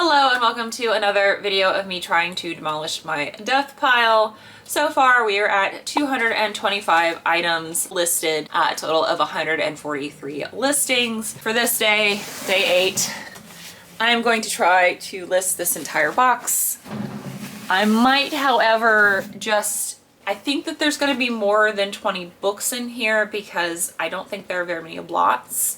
Hello and welcome to another video of me trying to demolish my death pile. So far we are at 225 items listed, a total of 143 listings. For this day, day 8, I am going to try to list this entire box. I might, however, I think that there's going to be more than 20 books in here because I don't think there are very many lots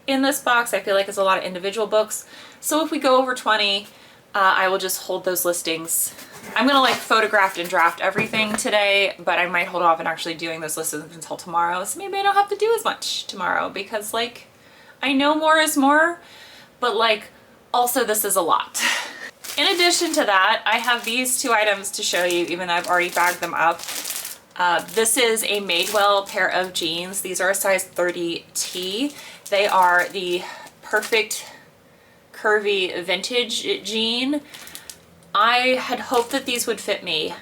in this box. I feel like it's a lot of individual books. So if we go over 20, I will just hold those listings. I'm gonna like photograph and draft everything today, but I might hold off on actually doing those listings until tomorrow. So maybe I don't have to do as much tomorrow because like, I know more is more, but like also this is a lot. In addition to that, I have these two items to show you, even though I've already bagged them up. This is a Madewell pair of jeans. These are a size 30T. They are the perfect curvy vintage jean. I had hoped that these would fit me.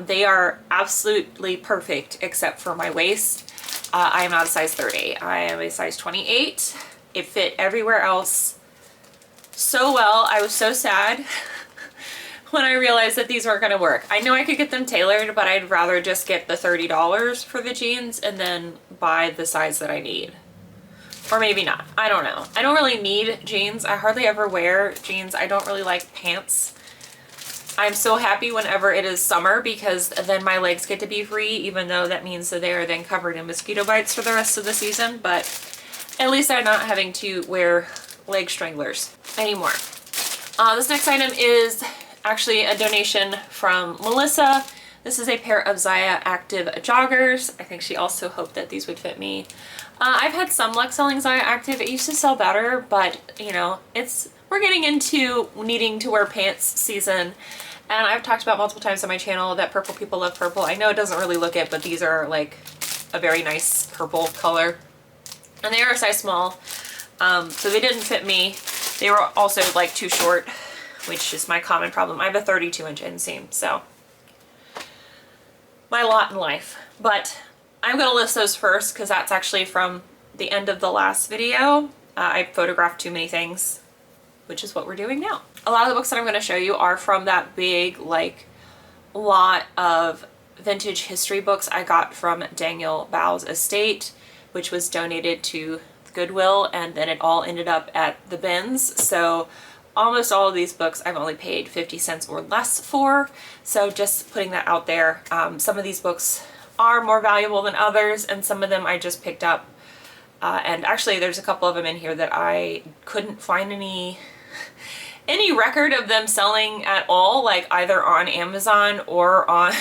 They are absolutely perfect except for my waist. I am not a size 30. I am a size 28. It fit everywhere else so well. I was so sad when I realized that these weren't going to work. I know I could get them tailored, but I'd rather just get the $30 for the jeans and then buy the size that I need. Or maybe not. I don't know. I don't really need jeans. I hardly ever wear jeans. I don't really like pants. I'm so happy whenever it is summer because then my legs get to be free, even though that means that they are then covered in mosquito bites for the rest of the season. But at least I'm not having to wear leg stranglers anymore. This next item is actually a donation from Melissa. This is a pair of Zaya Active joggers. I think she also hoped that these would fit me. I've had some luck selling Zaya Active. It used to sell better, but you know, we're getting into needing to wear pants season. And I've talked about multiple times on my channel that purple people love purple. I know it doesn't really look it, but these are like a very nice purple color. And they are a size small. So they didn't fit me. They were also like too short, which is my common problem. I have a 32-inch inseam, so my lot in life. But I'm going to list those first because that's actually from the end of the last video. I photographed too many things, which is what we're doing now. A lot of the books that I'm going to show you are from that big like lot of vintage history books I got from Daniel Bow's estate, which was donated to Goodwill, and then it all ended up at the bins. So almost all of these books I've only paid 50 cents or less for. So just putting that out there. Some of these books are more valuable than others, and some of them I just picked up. And actually there's a couple of them in here that I couldn't find any record of them selling at all, like either on Amazon or on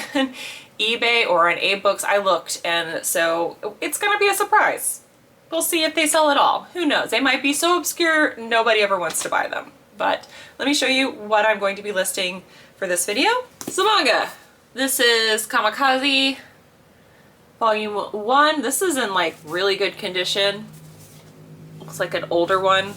eBay or on AbeBooks. I looked, and so it's gonna be a surprise. We'll see if they sell at all. Who knows? They might be so obscure nobody ever wants to buy them. But let me show you what I'm going to be listing for this video. So manga. This is Kamikaze Volume 1. This is in like really good condition. Looks like an older one.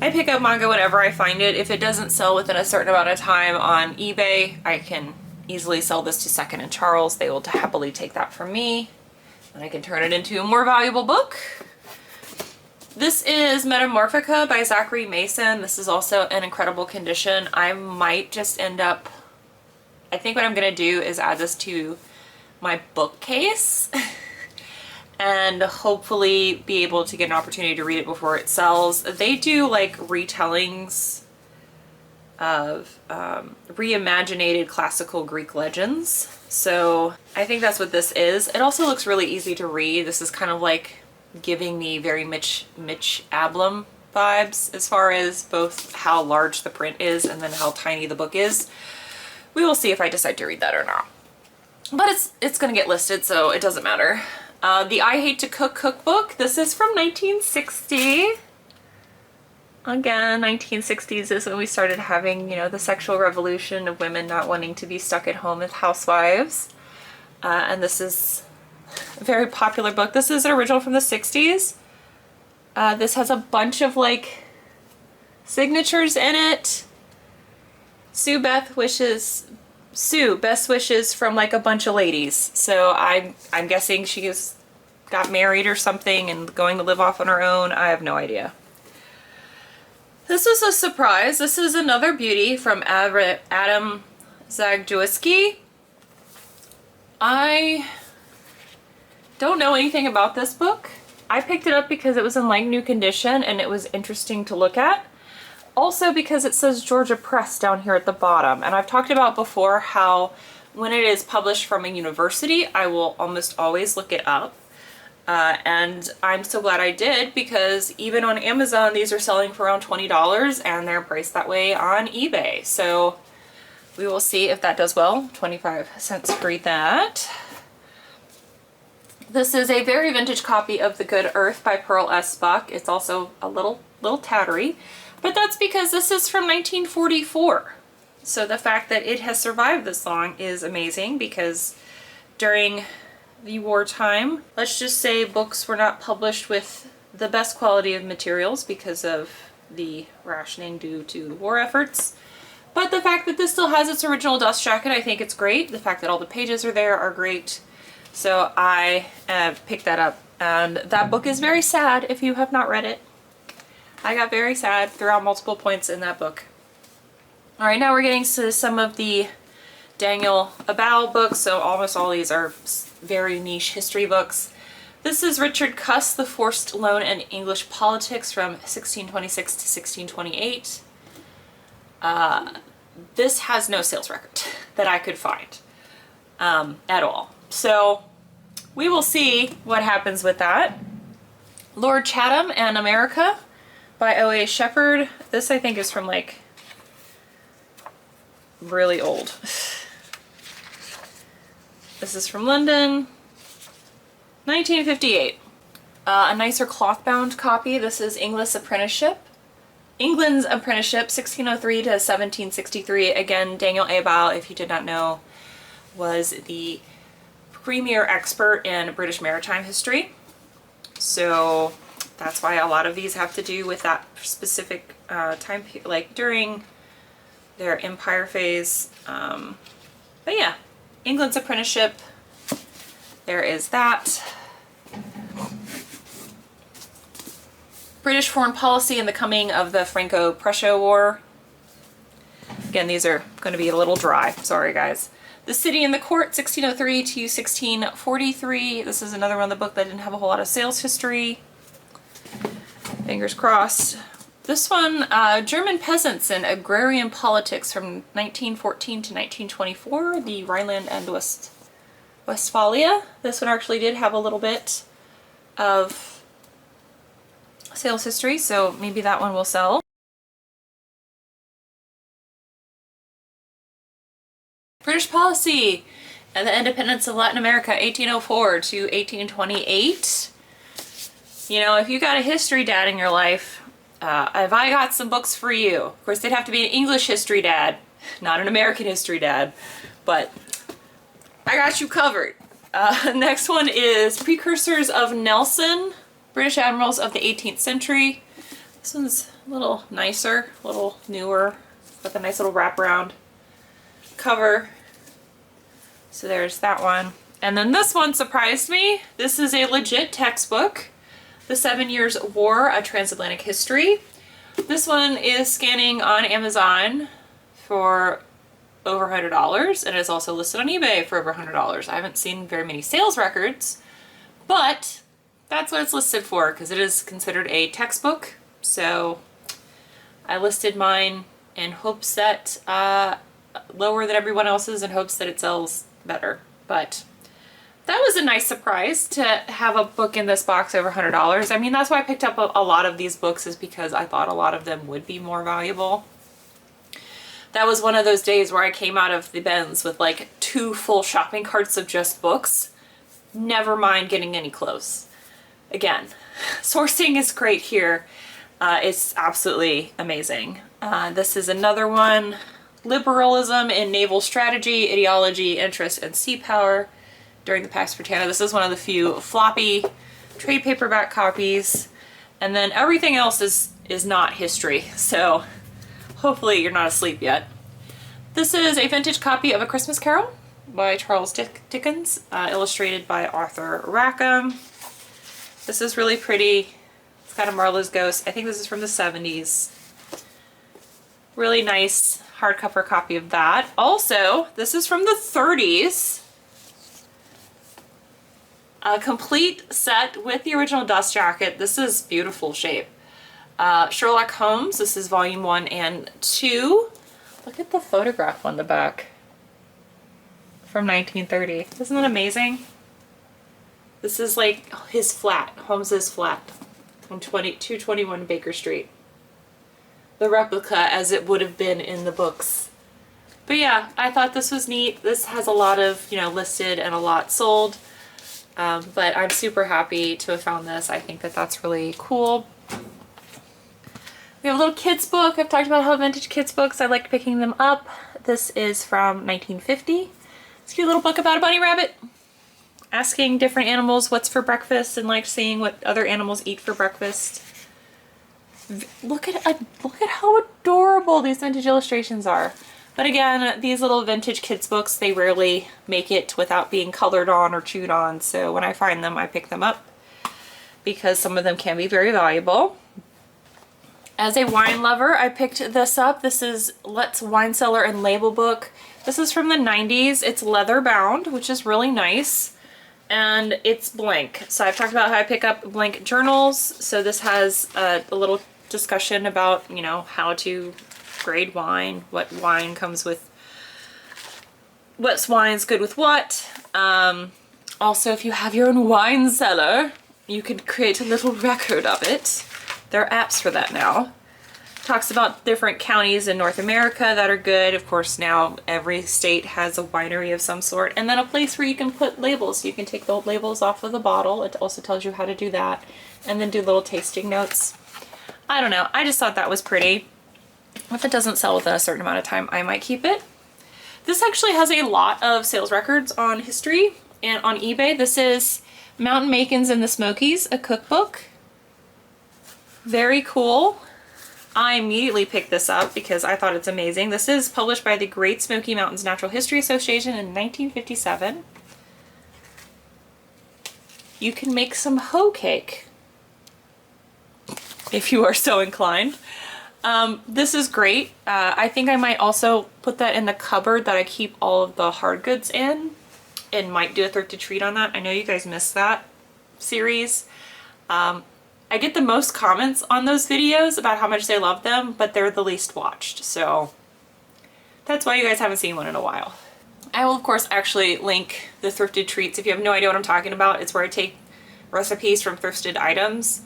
I pick up manga whenever I find it. If it doesn't sell within a certain amount of time on eBay, I can easily sell this to Second and Charles. They will happily take that from me, and I can turn it into a more valuable book. This is Metamorphica by Zachary Mason. This is also in incredible condition. I might just end up, I think what I'm gonna do is add this to my bookcase and hopefully be able to get an opportunity to read it before it sells. They do like retellings of reimaginated classical Greek legends. So I think that's what this is. It also looks really easy to read. This is kind of like giving me very Mitch Albom vibes as far as both how large the print is and then how tiny the book is. We will see if I decide to read that or not. But it's gonna get listed, so it doesn't matter. The I Hate to Cook cookbook. This is from 1960. Again, 1960s is when we started having, you know, the sexual revolution of women not wanting to be stuck at home as housewives. And this is a very popular book. This is an original from the 60s. This has a bunch of like signatures in it. Sue, best wishes from like a bunch of ladies. So I'm guessing she just got married or something and going to live off on her own. I have no idea. This was a surprise. This is another beauty from Adam Zagajewski. I don't know anything about this book. I picked it up because it was in like new condition and it was interesting to look at. Also because it says Georgia Press down here at the bottom. And I've talked about before how when it is published from a university, I will almost always look it up. And I'm so glad I did, because even on Amazon, these are selling for around $20 and they're priced that way on eBay. So we will see if that does well. 25 cents for that. This is a very vintage copy of The Good Earth by Pearl S. Buck. It's also a little tattery, but that's because this is from 1944. So the fact that it has survived this long is amazing, because during the wartime, let's just say books were not published with the best quality of materials because of the rationing due to war efforts. But the fact that this still has its original dust jacket, I think it's great. The fact that all the pages are there are great. So I picked that up, and that book is very sad if you have not read it. I got very sad throughout multiple points in that book. All right, now we're getting to some of the Daniel Abao books. So almost all these are very niche history books. This is Richard Cuss, The Forced Loan and English Politics from 1626 to 1628. This has no sales record that I could find at all. So we will see what happens with that. Lord Chatham and America by O.A. Shepherd. This I think is from like really old. This is from London, 1958. A nicer cloth-bound copy. This is England's Apprenticeship, 1603 to 1763. Again, Daniel Abao, if you did not know, was the premier expert in British maritime history. So that's why a lot of these have to do with that specific time, like during their empire phase. But yeah, England's Apprenticeship, there is that. British Foreign Policy and the Coming of the Franco-Prussian War. Again, these are going to be a little dry, sorry guys. The City and the Court, 1603 to 1643. This is another one of the book that didn't have a whole lot of sales history. Fingers crossed. This one, German Peasants and Agrarian Politics from 1914 to 1924, the Rhineland and Westphalia. This one actually did have a little bit of sales history, so maybe that one will sell. British Policy and the Independence of Latin America, 1804 to 1828. You know, if you got a history dad in your life, have I got some books for you? Of course, they'd have to be an English history dad, not an American history dad, but I got you covered. Next one is Precursors of Nelson, British Admirals of the 18th Century. This one's a little nicer, a little newer, with a nice little wraparound cover. So there's that one. And then this one surprised me. This is a legit textbook. The 7 Years' War, A Transatlantic History. This one is scanning on Amazon for over $100, and it's also listed on eBay for over $100. I haven't seen very many sales records, but that's what it's listed for because it is considered a textbook. So I listed mine in hopes that lower than everyone else's, in hopes that it sells better. But that was a nice surprise to have a book in this box over $100. I mean, that's why I picked up a lot of these books, is because I thought a lot of them would be more valuable. That was one of those days where I came out of the bins with like 2 full shopping carts of just books. Never mind getting any clothes. Again, sourcing is great here. It's absolutely amazing. This is another one. Liberalism in Naval Strategy, Ideology, Interest, and Sea Power during the Pax Britannia. This is one of the few floppy trade paperback copies. And then everything else is not history. So hopefully you're not asleep yet. This is a vintage copy of A Christmas Carol by Charles Dickens, illustrated by Arthur Rackham. This is really pretty. It's got a Marlowe's ghost. I think this is from the 70s. Really nice hardcover copy of that. Also, this is from the 30s. A complete set with the original dust jacket. This is beautiful shape. Sherlock Holmes, this is volume 1 and 2. Look at the photograph on the back from 1930. Isn't that amazing? This is like his flat, Holmes's flat on 221 Baker Street. The replica as it would have been in the books. But yeah, I thought this was neat. This has a lot of, you know, listed and a lot sold. But I'm super happy to have found this. I think that that's really cool. We have a little kids book. I've talked about how vintage kids books, I like picking them up. This is from 1950. It's a cute little book about a bunny rabbit asking different animals what's for breakfast and like seeing what other animals eat for breakfast. Look at how adorable these vintage illustrations are. But again, these little vintage kids books, they rarely make it without being colored on or chewed on. So when I find them, I pick them up because some of them can be very valuable. As a wine lover, I picked this up. This is Let's Wine Cellar and Label Book. This is from the 90s. It's leather bound, which is really nice. And it's blank. So I've talked about how I pick up blank journals. So this has a little discussion about, you know, how to grade wine, what wine comes with, what's wine's good with what. Also, if you have your own wine cellar, you can create a little record of it. There are apps for that now. Talks about different counties in North America that are good. Of course, now every state has a winery of some sort. And then a place where you can put labels. You can take the labels off of the bottle. It also tells you how to do that. And then do little tasting notes. I don't know. I just thought that was pretty. If it doesn't sell within a certain amount of time, I might keep it. This actually has a lot of sales records on history and on eBay. This is Mountain Macons in the Smokies, a cookbook. Very cool. I immediately picked this up because I thought it's amazing. This is published by the Great Smoky Mountains Natural History Association in 1957. You can make some hoe cake if you are so inclined. This is great. I think I might also put that in the cupboard that I keep all of the hard goods in and might do a thrifted treat on that. I know you guys missed that series. I get the most comments on those videos about how much they love them, but they're the least watched. So that's why you guys haven't seen one in a while. I will, of course, actually link the thrifted treats. If you have no idea what I'm talking about, it's where I take recipes from thrifted items.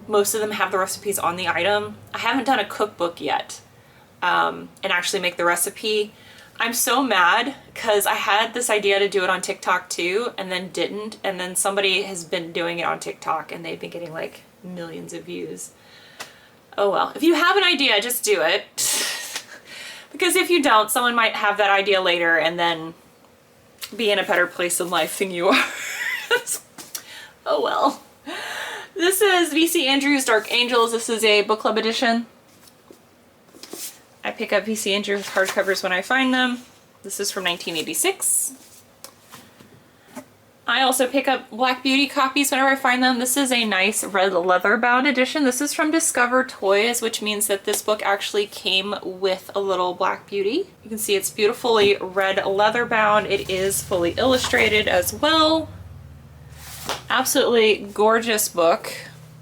Most of them have the recipes on the item. I haven't done a cookbook yet and actually make the recipe. I'm so mad because I had this idea to do it on TikTok too and then didn't, and then somebody has been doing it on TikTok and they've been getting like millions of views. Oh well, if you have an idea, just do it. Because if you don't, someone might have that idea later and then be in a better place in life than you are. Oh well. This is V.C. Andrews' Dark Angels. This is a book club edition. I pick up V.C. Andrews hardcovers when I find them. This is from 1986. I also pick up Black Beauty copies whenever I find them. This is a nice red leather bound edition. This is from Discover Toys, which means that this book actually came with a little Black Beauty. You can see it's beautifully red leather bound. It is fully illustrated as well. Absolutely gorgeous book.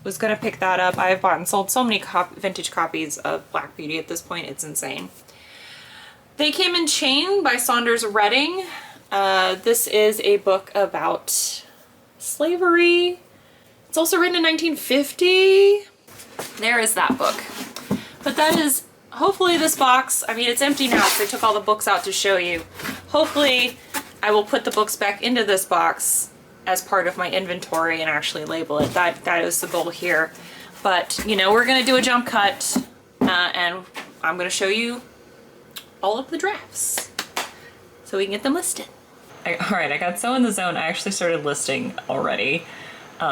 Was gonna pick that up. I've bought and sold so many vintage copies of Black Beauty at this point, it's insane. They Came in Chain by Saunders Redding. This is a book about slavery. It's also written in 1950. There is that book. But that is hopefully this box. I mean, it's empty now because I took all the books out to show you. Hopefully I will put the books back into this box as part of my inventory and actually label it. That is the goal here. But, you know, we're going to do a jump cut and I'm going to show you all of the drafts so we can get them listed. Alright, I got so in the zone, I actually started listing already.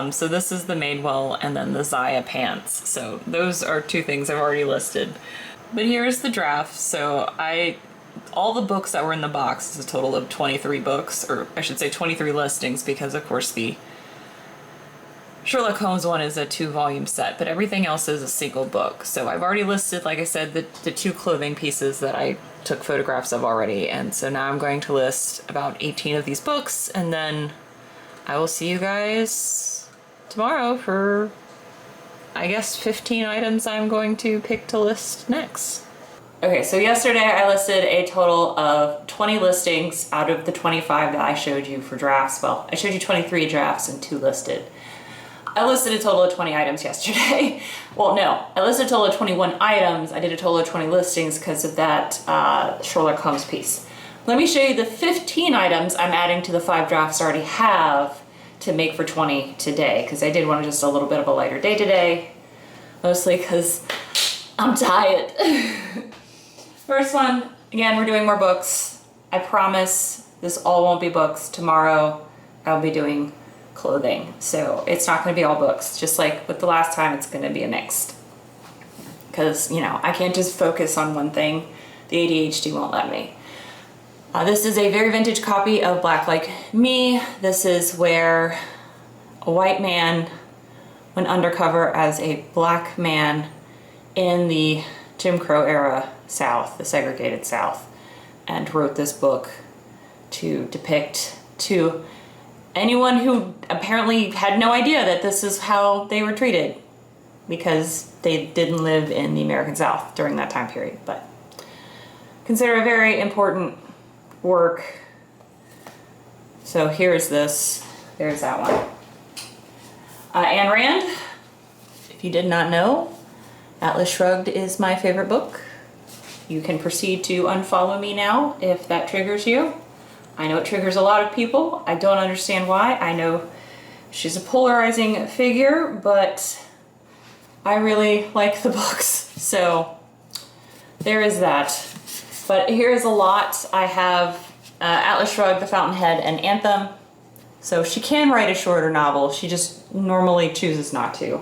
So this is the Madewell and then the Zaya pants. So those are two things I've already listed. But here's the draft. So all the books that were in the box is a total of 23 books, or I should say 23 listings, because of course the Sherlock Holmes one is a 2-volume set, but everything else is a single book. So I've already listed, like I said, the 2 clothing pieces that I took photographs of already. And so now I'm going to list about 18 of these books, and then I will see you guys tomorrow for, I guess, 15 items I'm going to pick to list next. Okay, so yesterday I listed a total of 20 listings out of the 25 that I showed you for drafts. Well, I showed you 23 drafts and 2 listed. I listed a total of 20 items yesterday. Well, no, I listed a total of 21 items. I did a total of 20 listings because of that Sherlock Holmes piece. Let me show you the 15 items I'm adding to the 5 drafts I already have to make for 20 today, because I did want just a little bit of a lighter day today, mostly because I'm tired. First one, again, we're doing more books. I promise this all won't be books. Tomorrow I'll be doing clothing, so it's not going to be all books. Just like with the last time, it's going to be a mixed, because you know I can't just focus on one thing. The ADHD won't let me. This is a very vintage copy of Black Like Me. This is where a white man went undercover as a black man in the Jim Crow era South, the segregated South, and wrote this book to depict to anyone who apparently had no idea that this is how they were treated, because they didn't live in the American South during that time period. But consider a very important work. So here's this, there's that one. Ayn Rand, if you did not know, Atlas Shrugged is my favorite book. You can proceed to unfollow me now if that triggers you. I know it triggers a lot of people. I don't understand why. I know she's a polarizing figure, but I really like the books. So there is that. But here's a lot. I have Atlas Shrugged, The Fountainhead, and Anthem. So she can write a shorter novel. She just normally chooses not to.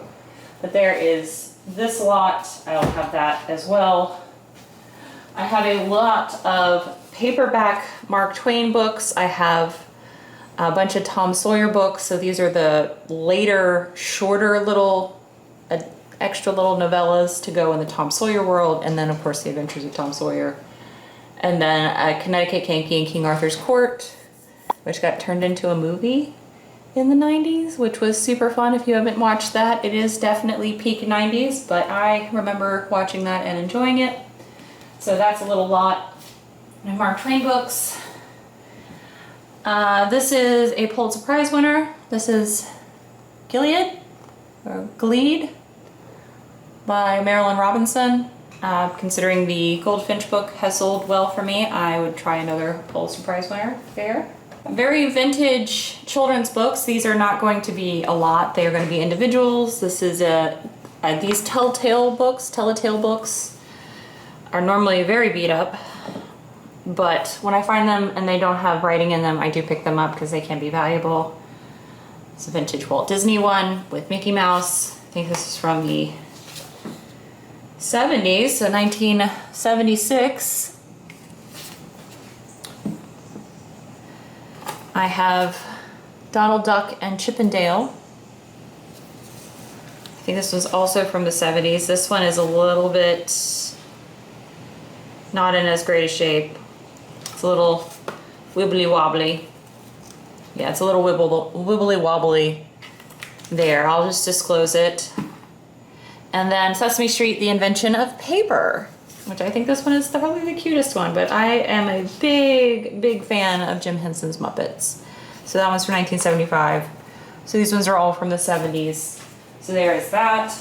But there is this lot. I'll have that as well. I have a lot of paperback Mark Twain books. I have a bunch of Tom Sawyer books. So these are the later, shorter little, extra little novellas to go in the Tom Sawyer world. And then of course the Adventures of Tom Sawyer. And then Connecticut Yankee and King Arthur's Court, which got turned into a movie in the 90s, which was super fun. If you haven't watched that, it is definitely peak 90s, but I remember watching that and enjoying it. So that's a little lot of Mark Twain books. This is a Pulitzer Prize winner. This is Gilead, or Gilead, by Marilyn Robinson. Considering the Goldfinch book has sold well for me, I would try another Pulitzer Prize winner there. Very vintage children's books. These are not going to be a lot. They are going to be individuals. This is these Telltale books are normally very beat up, but when I find them and they don't have writing in them, I do pick them up because they can be valuable. It's a vintage Walt Disney one with Mickey Mouse. I think this is from the 70s, so 1976. I have Donald Duck and Chip and Dale. I think this was also from the 70s. This one is a little bit not in as great a shape. It's a little wibbly wobbly. Yeah, it's a little wibbly wobbly there. I'll just disclose it. And then Sesame Street, The Invention of Paper, which I think this one is probably the cutest one, but I am a big fan of Jim Henson's Muppets. So that one's from 1975. So these ones are all from the 70s. So there is that.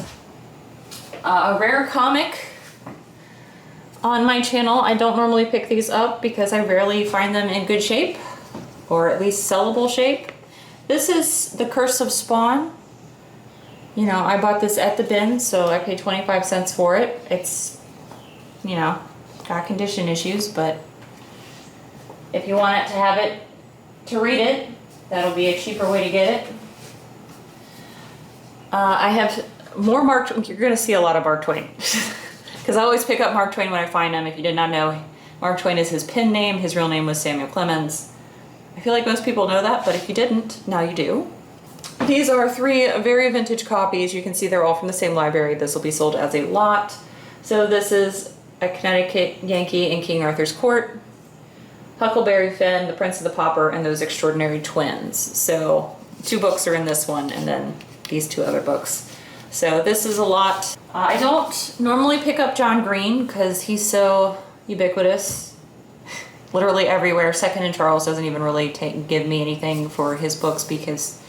A rare comic on my channel. I don't normally pick these up because I rarely find them in good shape, or at least sellable shape. This is The Curse of Spawn. You know, I bought this at the bin, so I paid 25 cents for it. It's, you know, got condition issues, but if you want it to have it, to read it, that'll be a cheaper way to get it. I have more you're gonna see a lot of Mark Twain. Because I always pick up Mark Twain when I find him. If you did not know, Mark Twain is his pen name. His real name was Samuel Clemens. I feel like most people know that, but if you didn't, now you do. These are 3 very vintage copies. You can see they're all from the same library. This will be sold as a lot. So this is A Connecticut Yankee in King Arthur's Court, Huckleberry Finn, The Prince of the Pauper, and Those Extraordinary Twins. So 2 books are in this one, and then these 2 other books. So this is a lot. I don't normally pick up John Green because he's so ubiquitous, literally everywhere. Second and Charles doesn't even really give me anything for his books because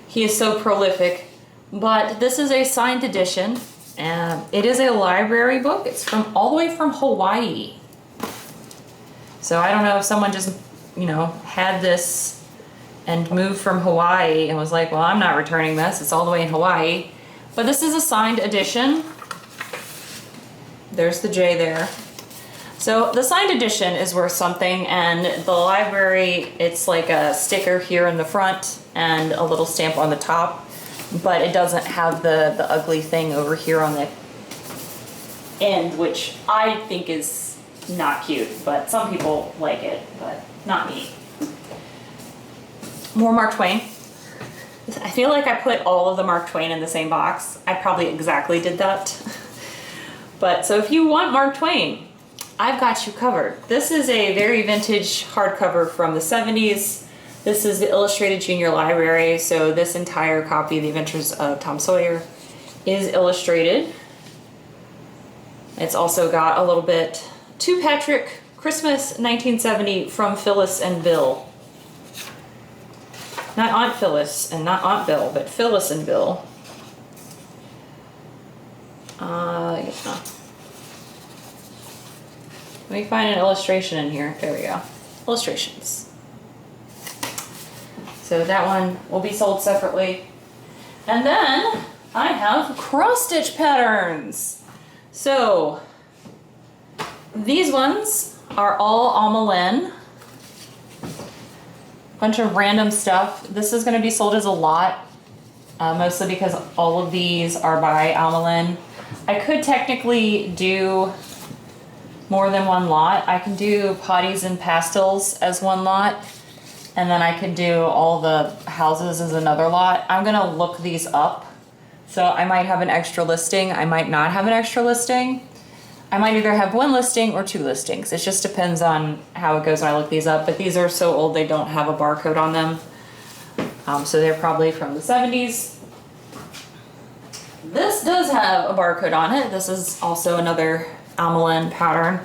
he is so prolific. But this is a signed edition, and it is a library book. It's from all the way from Hawaii. So I don't know if someone just, you know, had this and moved from Hawaii and was like, well, I'm not returning this. It's all the way in Hawaii. But this is a signed edition. There's the J there. So the signed edition is worth something, and the library, it's like a sticker here in the front and a little stamp on the top, but it doesn't have the ugly thing over here on the end, which I think is not cute, but some people like it, but not me. More Mark Twain. I feel like I put all of the Mark Twain in the same box. I probably exactly did that. But so if you want Mark Twain, I've got you covered. This is a very vintage hardcover from the 70s. This is the Illustrated Junior Library, so this entire copy of The Adventures of Tom Sawyer is illustrated. It's also got a little bit to Patrick, Christmas 1970 from Phyllis and Bill. Not Aunt Phyllis and not Aunt Bill, but Phyllis and Bill. Yeah. Let me find an illustration in here. There we go. Illustrations. So that one will be sold separately. And then I have cross-stitch patterns. So these ones are all Almalin. Bunch of random stuff. This is going to be sold as a lot, mostly because all of these are by Almalin. I could technically do more than one lot. I can do potties and pastels as one lot, and then I could do all the houses as another lot. I'm going to look these up. So I might have an extra listing. I might not have an extra listing. I might either have 1 listing or 2 listings. It just depends on how it goes when I look these up, but these are so old they don't have a barcode on them. So they're probably from the 70s. This does have a barcode on it. This is also another Almalin pattern.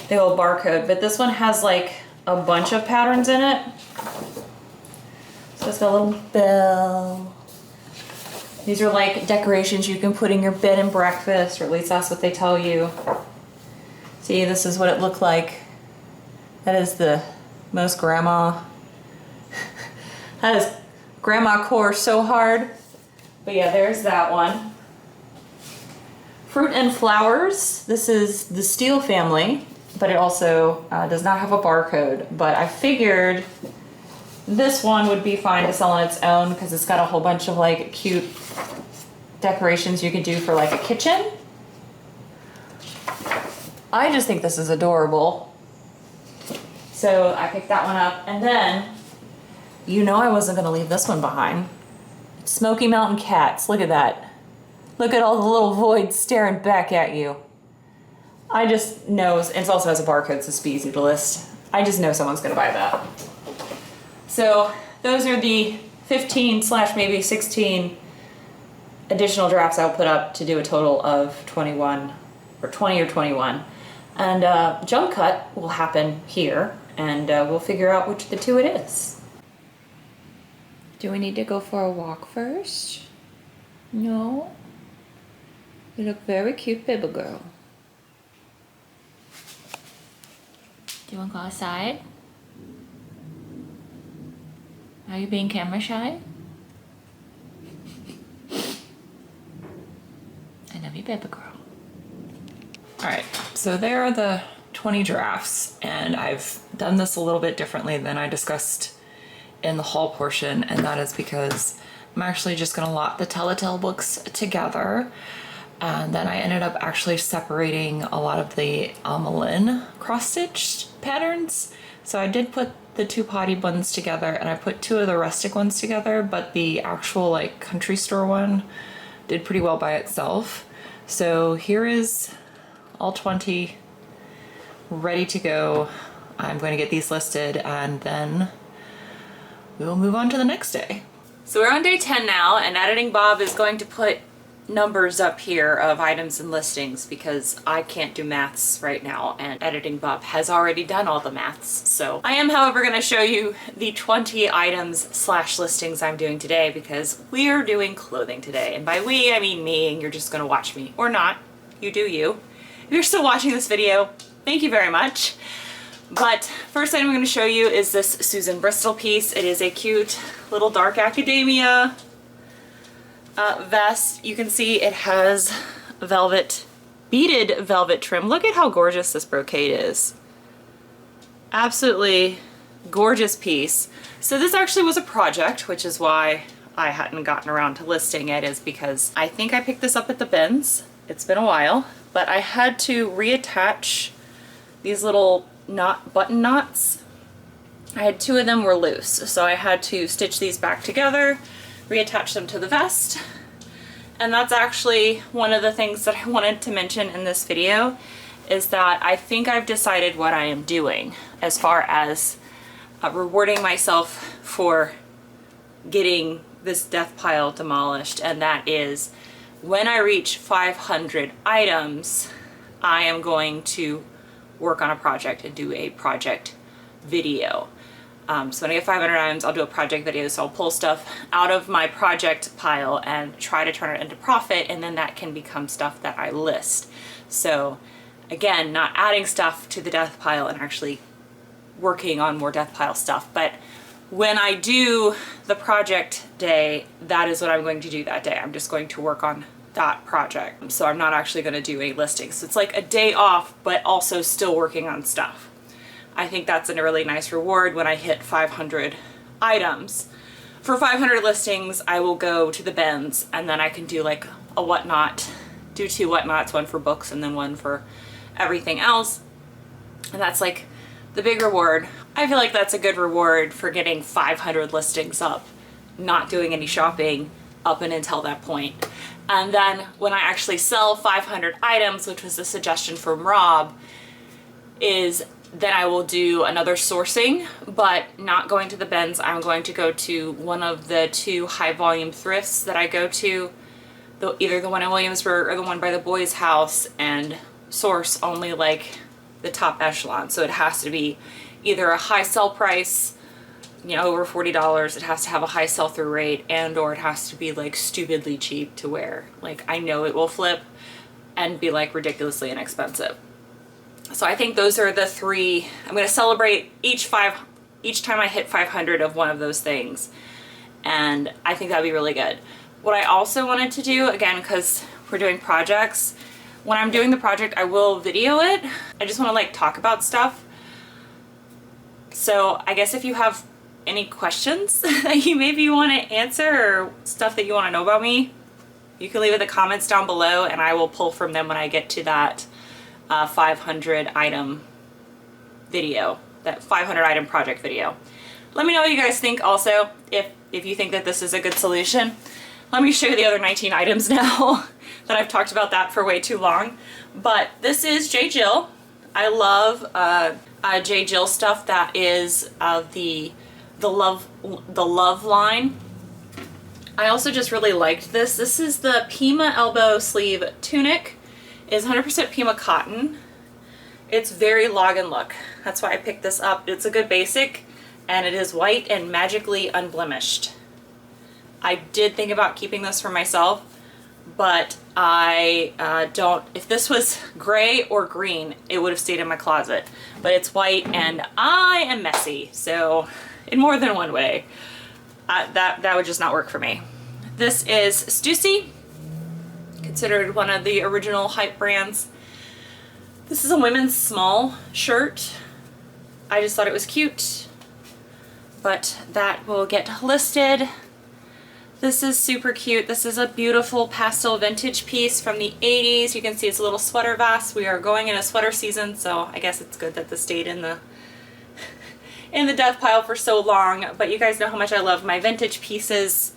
The old barcode, but this one has like a bunch of patterns in it. So it's got a little bell. These are like decorations you can put in your bed and breakfast, or at least that's what they tell you. See, this is what it looked like. That is the most grandma. That is grandma core so hard. But yeah, there's that one. Fruit and flowers. This is the Steele family, but it also does not have a barcode. But I figured this one would be fine to sell on its own because it's got a whole bunch of like cute decorations you could do for like a kitchen. I just think this is adorable. So I picked that one up, and then you know I wasn't going to leave this one behind. Smoky Mountain Cats. Look at that. Look at all the little voids staring back at you. I just know, it also has a barcode, so it's easy to list. I just know someone's going to buy that. So those are the 15 / maybe 16 additional drafts I'll put up to do a total of 21 or 20 or 21. And jump cut will happen here, and we'll figure out which of the 2 it is. Do we need to go for a walk first? No? You look very cute, baby girl. Do you want to go outside? Are you being camera shy? I love you, baby girl. Alright, so there are the 20 drafts, and I've done this a little bit differently than I discussed in the haul portion, and that is because I'm actually just going to lot the Telltale books together. And then I ended up actually separating a lot of the Almalin cross-stitched patterns So I did put the two potty ones together, and I put two of the rustic ones together, but the actual like country store one did pretty well by itself. So here is all 20 ready to go. I'm going to get these listed and then we'll move on to the next day. So we're on day 10 now, and Editing Bob is going to put numbers up here of items and listings because I can't do maths right now, and Editing Bob has already done all the maths. So I am, however, going to show you the 20 items slash listings I'm doing today because we are doing clothing today. And by we, I mean me, and you're just going to watch me. Or not. You do you. If you're still watching this video, thank you very much. But first item I'm going to show you is this Susan Bristol piece. It is a cute little dark academia vest. You can see it has velvet, beaded velvet trim. Look at how gorgeous this brocade is. Absolutely gorgeous piece. So this actually was a project, which is why I hadn't gotten around to listing it, is because I think I picked this up at the bins. It's been a while, but I had to reattach these little button knots. I had two of them were loose, so I had to stitch these back together, reattach them to the vest. And that's actually one of the things that I wanted to mention in this video, is that I think I've decided what I am doing as far as rewarding myself for getting this death pile demolished, and that is when I reach 500 items, I am going to work on a project and do a project video. So when I get 500 items, I'll do a project video. So I'll pull stuff out of my project pile and try to turn it into profit, and then that can become stuff that I list. So again, not adding stuff to the death pile and actually working on more death pile stuff. But when I do the project day, that is what I'm going to do that day. I'm just going to work on that project. So I'm not actually going to do a listing. So it's like a day off, but also still working on stuff. I think that's a really nice reward when I hit 500 items. For 500 listings, I will go to the bins, and then I can do like a whatnot, do two whatnots, one for books and then one for everything else. And that's like the big reward. I feel like that's a good reward for getting 500 listings up, not doing any shopping up and until that point. And then when I actually sell 500 items, which was a suggestion from Rob, is then I will do another sourcing, but not going to the bins. I'm going to go to one of the two high volume thrifts that I go to, either the one in Williamsburg or the one by the boys' house, and source only like the top echelon. So it has to be either a high sell price, you know, over $40, it has to have a high sell-through rate, and or it has to be like stupidly cheap to wear. Like I know it will flip and be like ridiculously inexpensive. So I think those are the three. I'm going to celebrate each time I hit 500 of one of those things, and I think that'd be really good. What I also wanted to do, again, because we're doing projects, when I'm doing the project I will video it. I just want to like talk about stuff. So I guess if you have any questions that you maybe want to answer, or stuff that you want to know about me, you can leave it in the comments down below, and I will pull from them when I get to that 500 item video, that 500 item project video. Let me know what you guys think also, if you think that this is a good solution. Let me show you the other 19 items now that I've talked about that for way too long. But this is J. Jill. I love J. Jill stuff that is the love line. I also just really liked this. This is the Pima elbow sleeve tunic. It's 100% Pima cotton. It's very log and look. That's why I picked this up. It's a good basic, and it is white and magically unblemished. I did think about keeping this for myself, but I don't. If this was gray or green, it would have stayed in my closet. But it's white, and I am messy, so in more than one way, that would just not work for me. This is Stussy, considered one of the original hype brands. This is a women's small shirt. I just thought it was cute, but that will get listed. This is super cute. This is a beautiful pastel vintage piece from the 80s. You can see it's a little sweater vest. We are going into sweater season, so I guess it's good that this stayed in the in the death pile for so long, but you guys know how much I love my vintage pieces.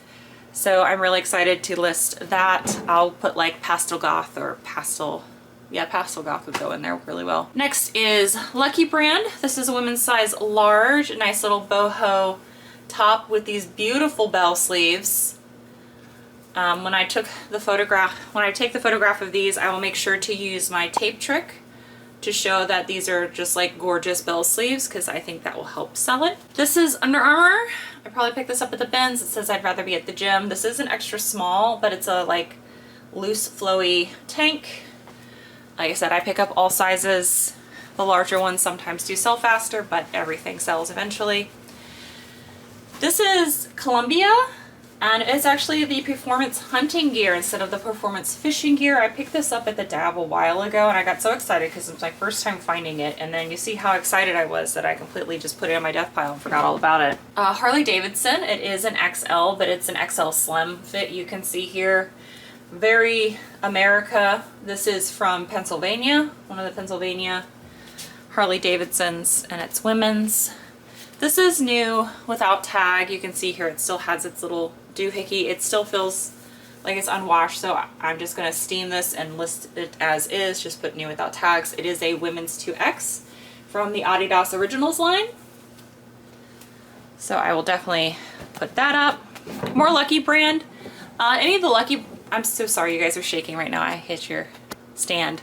So I'm really excited to list that. I'll put like pastel goth or pastel, yeah, pastel goth would go in there really well. Next is Lucky Brand. This is a women's size large, nice little boho top with these beautiful bell sleeves. When I take the photograph of these, I will make sure to use my tape trick to show that these are just like gorgeous bell sleeves, because I think that will help sell it. This is Under Armour. I probably picked this up at the bins. It says I'd rather be at the gym. This is an extra small, but it's a like loose flowy tank. Like I said, I pick up all sizes. The larger ones sometimes do sell faster, but everything sells eventually. This is Columbia, and it's actually the performance hunting gear instead of the performance fishing gear. I picked this up at the Dab a while ago, and I got so excited because it was my first time finding it, and then you see how excited I was that I completely just put it in my death pile and forgot all about it. Harley Davidson, it is an XL, but it's an XL slim fit. You can see here, very America. This is from Pennsylvania, one of the Pennsylvania Harley Davidsons, and it's women's. This is new without tag. You can see here it still has its little doohickey. It still feels like it's unwashed, so I'm just going to steam this and list it as is, just put new without tags. It is a women's 2X from the Adidas Originals line. So I will definitely put that up. More Lucky Brand. Any of the Lucky... I'm so sorry you guys are shaking right now. I hit your stand.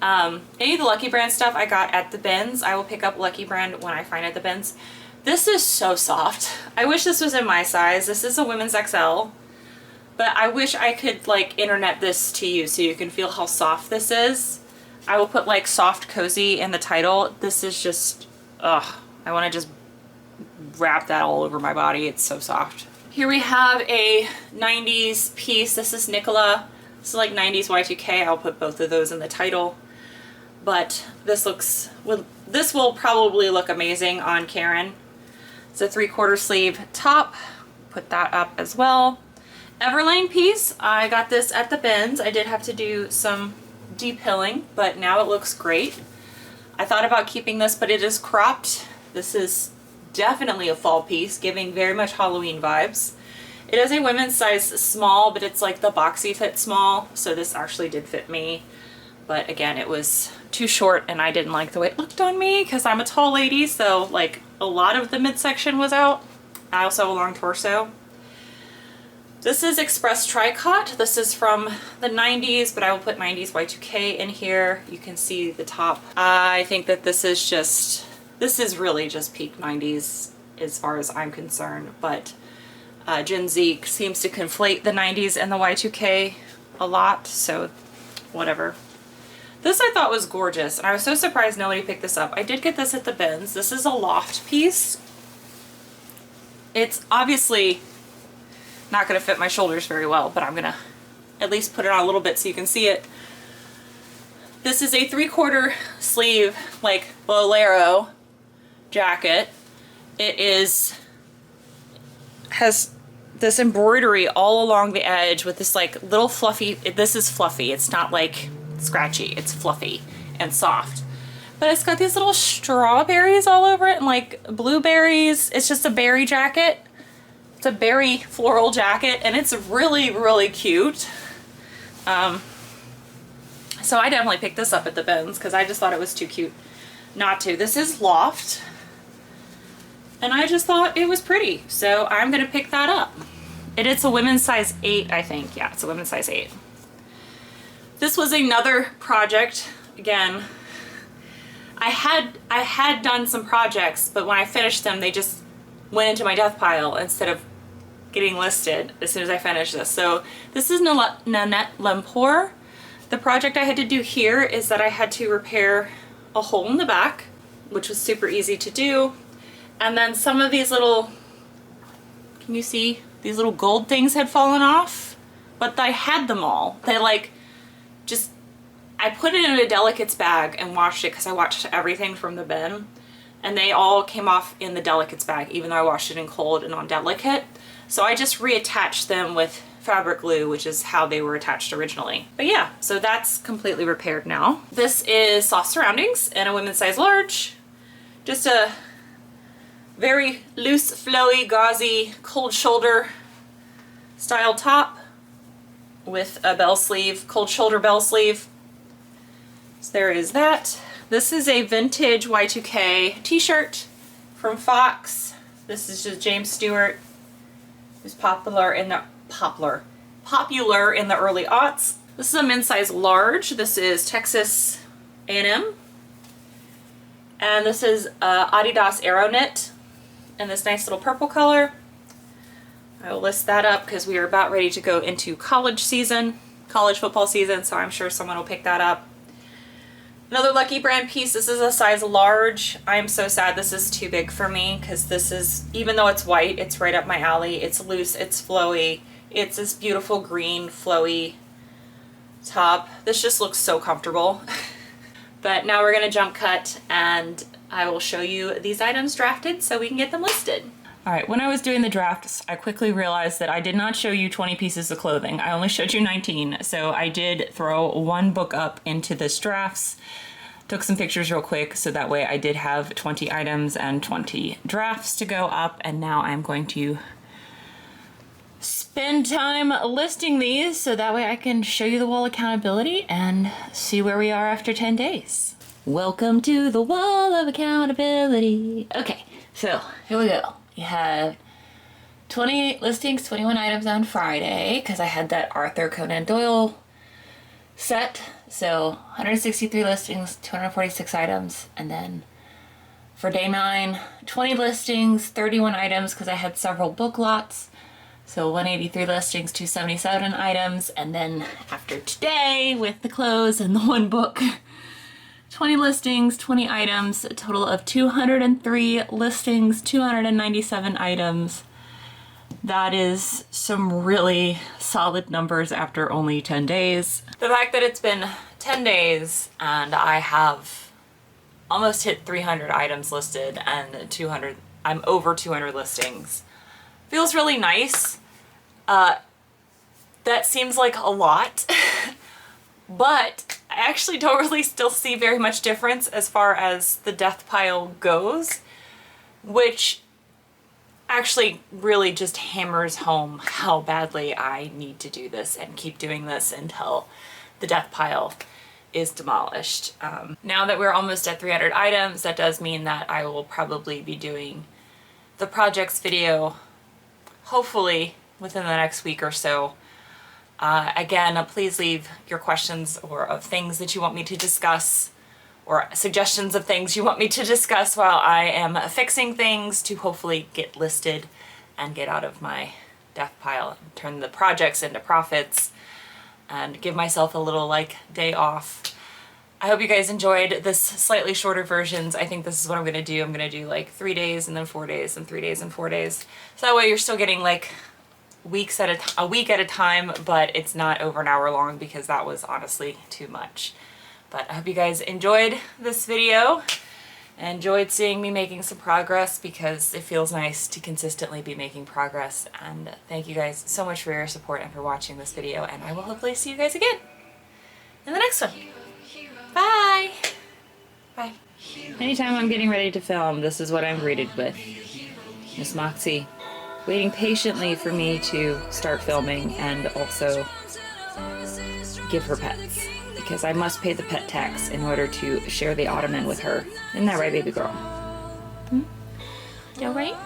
Any of the Lucky Brand stuff I got at the bins. I will pick up Lucky Brand when I find at the bins. This is so soft. I wish this was in my size. This is a women's XL, but I wish I could like internet this to you so you can feel how soft this is. I will put like soft cozy in the title. This is just, ugh, I want to just wrap that all over my body. It's so soft. Here we have a 90s piece. This is Nicola. This is like 90s Y2K. I'll put both of those in the title. But this will probably look amazing on Karen. It's a 3/4 sleeve top. Put that up as well. Everlane piece. I got this at the bins. I did have to do some depilling, but now it looks great. I thought about keeping this, but it is cropped. This is definitely a fall piece, giving very much Halloween vibes. It is a women's size small, but it's like the boxy fit small, so this actually did fit me. But again, it was too short and I didn't like the way it looked on me because I'm a tall lady, so like a lot of the midsection was out. I also have a long torso. This is Express Tricot. This is from the 90s, but I will put 90s Y2K in here. You can see the top. I think that this is really just peak 90s as far as I'm concerned, but Gen Z seems to conflate the 90s and the Y2K a lot, so whatever. This I thought was gorgeous, and I was so surprised nobody picked this up. I did get this at the bins. This is a loft piece. It's obviously not going to fit my shoulders very well, but I'm going to at least put it on a little bit so you can see it. This is a 3/4 sleeve, like, bolero jacket. It has this embroidery all along the edge with this like little fluffy, this is fluffy. It's not like scratchy, it's fluffy and soft. But it's got these little strawberries all over it and like blueberries. It's just a berry jacket. It's a berry floral jacket and it's really, really cute. So I definitely picked this up at the bins because I just thought it was too cute not to. This is Loft. And I just thought it was pretty, so I'm gonna pick that up. It's a women's size 8, I think. Yeah, it's a women's size 8. This was another project. Again, I had done some projects, but when I finished them, they just went into my death pile instead of getting listed as soon as I finished this. So this is Nanette Lempour. The project I had to do here is that I had to repair a hole in the back, which was super easy to do. And then some of these little, can you see? These little gold things had fallen off, but I had them all. They like, just, I put it in a delicates bag and washed it because I washed everything from the bin. And they all came off in the delicates bag, even though I washed it in cold and on delicate. So I just reattached them with fabric glue, which is how they were attached originally. But yeah, so that's completely repaired now. This is Soft Surroundings in a women's size large. Just a Very loose, flowy, gauzy, cold shoulder style top with a bell sleeve, cold shoulder bell sleeve. So there is that. This is a vintage Y2K t-shirt from Fox. This is just James Stewart, who's popular in the early aughts. This is a men's size large. This is Texas A&M. And this is Adidas Aero Knit in this nice little purple color. I will list that up because we are about ready to go into college football season, so I'm sure someone will pick that up. Another Lucky Brand piece. This is a size large. I am so sad this is too big for me because this is, even though it's white, it's right up my alley. It's loose, it's flowy. It's this beautiful green flowy top. This just looks so comfortable. But now we're gonna jump cut and I will show you these items drafted so we can get them listed. All right, when I was doing the drafts, I quickly realized that I did not show you 20 pieces of clothing. I only showed you 19, so I did throw one book up into this drafts, took some pictures real quick, so that way I did have 20 items and 20 drafts to go up, and now I'm going to spend time listing these so that way I can show you the wall accountability and see where we are after 10 days. Welcome to the wall of accountability. Okay, so here we go. You have 20 listings, 21 items on Friday, because I had that Arthur Conan Doyle set. So 163 listings, 246 items. And then for day 9, 20 listings, 31 items, because I had several book lots. So 183 listings, 277 items. And then after today, with the clothes and the one book, 20 listings, 20 items, a total of 203 listings, 297 items. That is some really solid numbers after only 10 days. The fact that it's been 10 days and I have almost hit 300 items listed and I'm over 200 listings feels really nice. That seems like a lot, but I actually don't really still see very much difference as far as the death pile goes, which actually really just hammers home how badly I need to do this and keep doing this until the death pile is demolished. Now that we're almost at 300 items, that does mean that I will probably be doing the projects video hopefully within the next week or so. Again, please leave your questions or of things that you want me to discuss or suggestions of things you want me to discuss while I am fixing things to hopefully get listed and get out of my death pile, turn the projects into profits, and give myself a little like day off. I hope you guys enjoyed this slightly shorter versions. I think this is what I'm gonna do. I'm gonna do like 3 days and then 4 days and 3 days and 4 days. So that way you're still getting like a week at a time, but it's not over an hour long because that was honestly too much. But I hope you guys enjoyed this video and enjoyed seeing me making some progress, because it feels nice to consistently be making progress. And thank you guys so much for your support and for watching this video, and I will hopefully see you guys again in the next one. Bye! Bye. Anytime I'm getting ready to film, this is what I'm greeted with. Miss Moxie waiting patiently for me to start filming and also give her pets, because I must pay the pet tax in order to share the ottoman with her. Isn't that right, baby girl? Hmm? You all right?